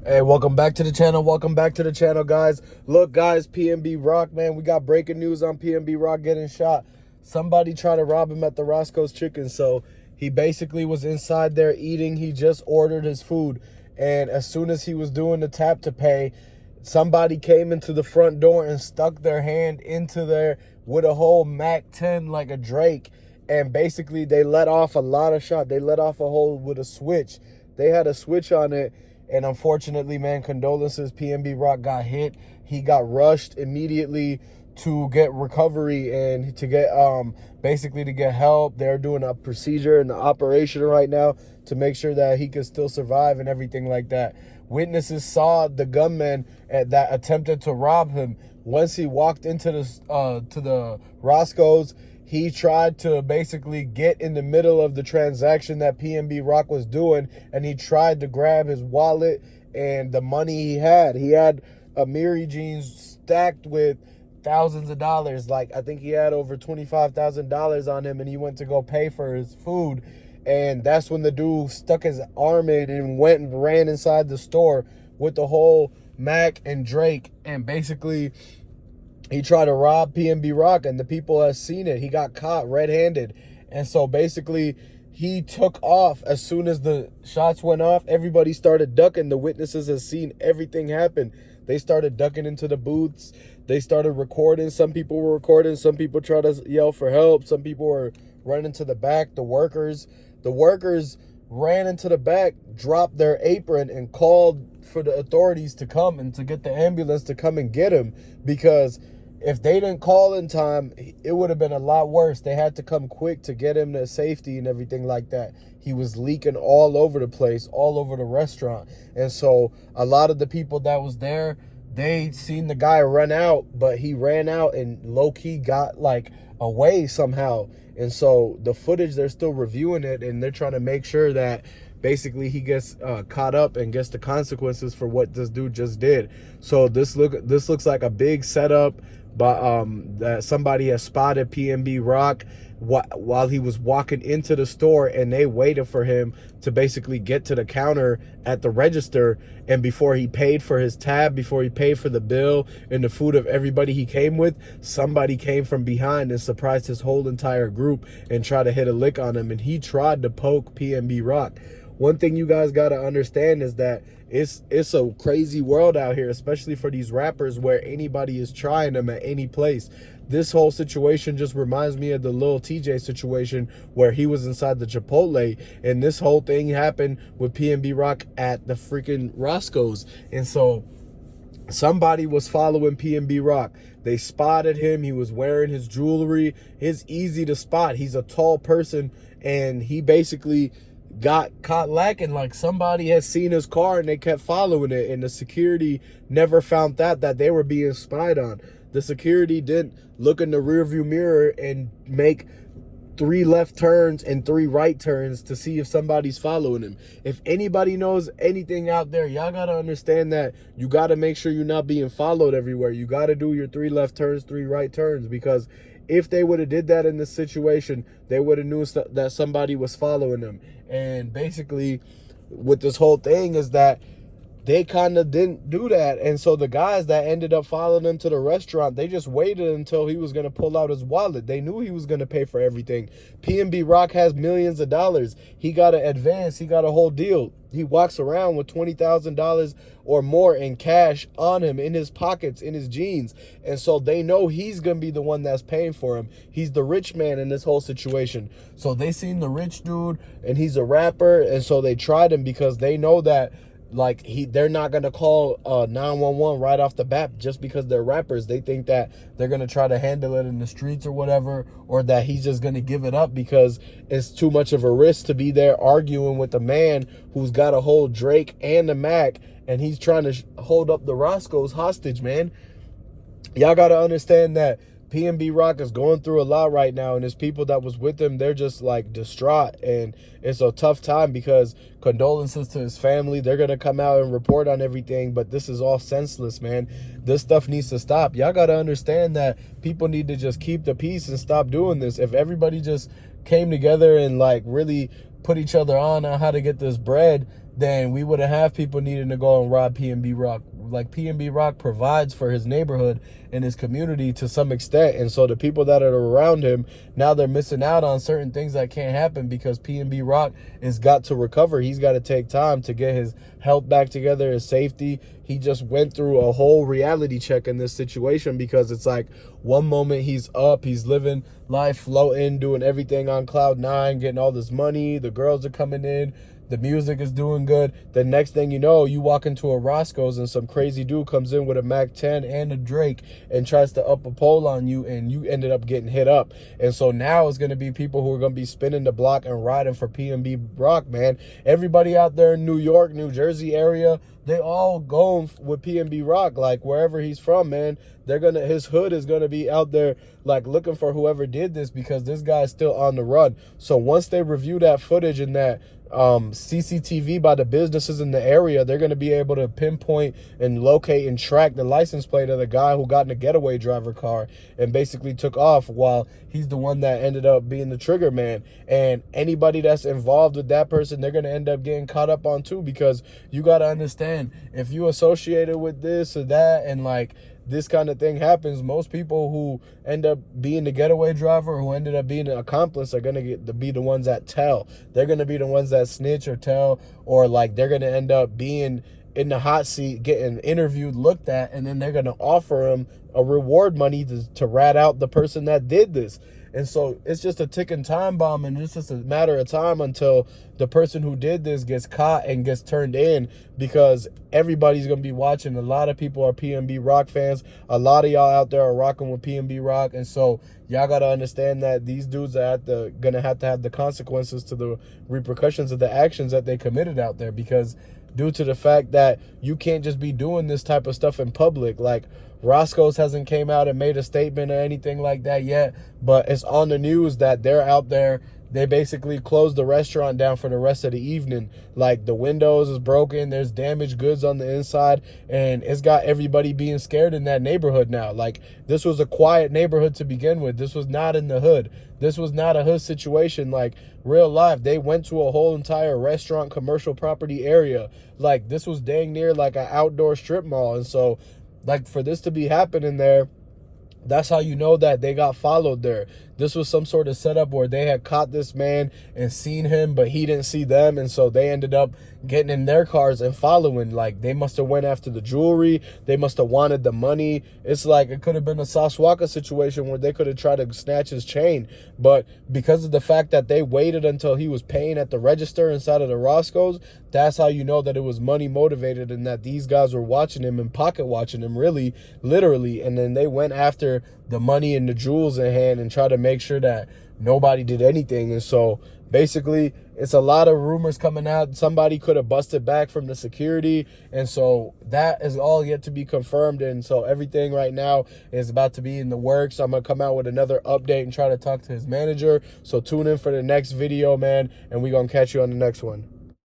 Hey, welcome back to the channel. Welcome back to the channel, guys. Look, guys, PNB Rock, man, we got breaking news on PNB Rock getting shot. Somebody tried to rob him at the Roscoes Chicken, so he basically was inside there eating. He just ordered his food, and as soon as he was doing the tap to pay, somebody came into the front door and stuck their hand into there with a whole MAC-10 like a Drake, and basically they let off a lot of shots. They let off a hole with a switch. They had a switch on it. And unfortunately, man, condolences, PNB Rock got hit. He got rushed immediately to get recovery and to get basically to get help. They're doing a procedure and an operation right now to make sure that he can still survive and everything like that. Witnesses saw the gunman that attempted to rob him. Once he walked into the Roscoes, he tried to basically get in the middle of the transaction that PNB Rock was doing, and he tried to grab his wallet and the money he had. He had a Miri jeans stacked with thousands of dollars. Like, I think he had over $25,000 on him, and he went to go pay for his food. And that's when the dude stuck his arm in and went and ran inside the store with the whole Mac and Drake, and basically he tried to rob PNB Rock, and the people have seen it. He got caught red-handed. And so basically he took off. As soon as the shots went off, everybody started ducking. The witnesses have seen everything happen. They started ducking into the booths. They started recording. Some people were recording. Some people tried to yell for help. Some people were running to the back. The workers ran into the back, dropped their apron, and called for the authorities to come and to get the ambulance to come and get him, because if they didn't call in time, it would have been a lot worse. They had to come quick to get him to safety and everything like that. He was leaking all over the place, all over the restaurant. And so a lot of the people that was there, they seen the guy run out, but he ran out and low-key got like away somehow. And so the footage, they're still reviewing it, and they're trying to make sure that basically he gets caught up and gets the consequences for what this dude just did. So this looks like a big setup, but that somebody has spotted PNB Rock while he was walking into the store, and they waited for him to basically get to the counter at the register. And before he paid for his tab, before he paid for the bill and the food of everybody he came with, somebody came from behind and surprised his whole entire group and tried to hit a lick on him, and he tried to poke PNB Rock. One thing you guys got to understand is that it's a crazy world out here, especially for these rappers, where anybody is trying them at any place. This whole situation just reminds me of the Lil TJ situation where he was inside the Chipotle, and this whole thing happened with PNB Rock at the freaking Roscoes. And so somebody was following PNB Rock. They spotted him. He was wearing his jewelry. It's easy to spot. He's a tall person, and he basically got caught lacking. Like, somebody had seen his car and they kept following it, and the security never found that they were being spied on. The security didn't look in the rearview mirror and make 3 left turns and 3 right turns to see if somebody's following him. If anybody knows anything out there, y'all gotta understand that you gotta make sure you're not being followed everywhere. You gotta do your 3 left turns, 3 right turns, because if they would have did that in this situation, they would have knew that somebody was following them. And basically, with this whole thing is that they kind of didn't do that. And so the guys that ended up following him to the restaurant, they just waited until he was going to pull out his wallet. They knew he was going to pay for everything. PNB Rock has millions of dollars. He got an advance. He got a whole deal. He walks around with $20,000 or more in cash on him, in his pockets, in his jeans. And so they know he's going to be the one that's paying for him. He's the rich man in this whole situation. So they seen the rich dude, and he's a rapper. And so they tried him because they know that, like, they're not going to call 911 right off the bat just because they're rappers. They think that they're going to try to handle it in the streets or whatever, or that he's just going to give it up because it's too much of a risk to be there arguing with a man who's got a whole Drake and a Mac, and he's trying to hold up the Roscoes hostage, man. Y'all got to understand that PNB Rock is going through a lot right now, and his people that was with him, they're just like distraught, and it's a tough time because condolences to his family. They're going to come out and report on everything, but this is all senseless, man. This stuff needs to stop. Y'all got to understand that people need to just keep the peace and stop doing this. If everybody just came together and like really put each other on how to get this bread, then we wouldn't have people needing to go and rob PNB Rock. Like, PNB Rock provides for his neighborhood and his community to some extent. And so the people that are around him, now they're missing out on certain things that can't happen because PNB Rock has got to recover. He's got to take time to get his health back together, his safety. He just went through a whole reality check in this situation, because it's like one moment he's up, he's living life, floating, doing everything on cloud nine, getting all this money, the girls are coming in, the music is doing good. The next thing you know, you walk into a Roscoes and some crazy dude comes in with a Mac 10 and a Drake and tries to up a pole on you, and you ended up getting hit up. And so now it's going to be people who are going to be spinning the block and riding for PNB Rock, man. Everybody out there in New York, New Jersey area, they all going with PNB Rock. Like, wherever he's from, man, his hood is gonna be out there like looking for whoever did this, because this guy's still on the run. So once they review that footage and that CCTV by the businesses in the area, they're going to be able to pinpoint and locate and track the license plate of the guy who got in a getaway driver car and basically took off, while he's the one that ended up being the trigger man. And anybody that's involved with that person, they're going to end up getting caught up on too, because you got to understand, if you associated with this or that and like this kind of thing happens, most people who end up being the getaway driver, who ended up being an accomplice, are going to get to be the ones that tell. They're going to be the ones that snitch or tell, or like they're going to end up being in the hot seat, getting interviewed, looked at, and then they're going to offer him a reward money to rat out the person that did this. And so it's just a ticking time bomb, and it's just a matter of time until the person who did this gets caught and gets turned in, because everybody's going to be watching. A lot of people are PNB Rock fans. A lot of y'all out there are rocking with PNB Rock. And so y'all got to understand that these dudes are going to have the consequences to the repercussions of the actions that they committed out there, because due to the fact that you can't just be doing this type of stuff in public. Like, Roscoes hasn't came out and made a statement or anything like that yet, but it's on the news that they're out there. They basically closed the restaurant down for the rest of the evening. Like, the windows is broken, there's damaged goods on the inside, and it's got everybody being scared in that neighborhood now. Like, this was a quiet neighborhood to begin with. This was not in the hood. This was not a hood situation. Like, real life, they went to a whole entire restaurant, commercial property area. Like, this was dang near like an outdoor strip mall. And so, like, for this to be happening there, that's how you know that they got followed there. This was some sort of setup where they had caught this man and seen him, but he didn't see them. And so they ended up getting in their cars and following. Like, they must have went after the jewelry. They must have wanted the money. It's like it could have been a Saswaka situation where they could have tried to snatch his chain. But because of the fact that they waited until he was paying at the register inside of the Roscoes, that's how you know that it was money motivated, and that these guys were watching him and pocket watching him, really, literally. And then they went after the money and the jewels in hand and tried to make sure that nobody did anything. And so basically, it's a lot of rumors coming out. Somebody could have busted back from the security. And so that is all yet to be confirmed. And so everything right now is about to be in the works. I'm going to come out with another update and try to talk to his manager. So tune in for the next video, man. And we're going to catch you on the next one.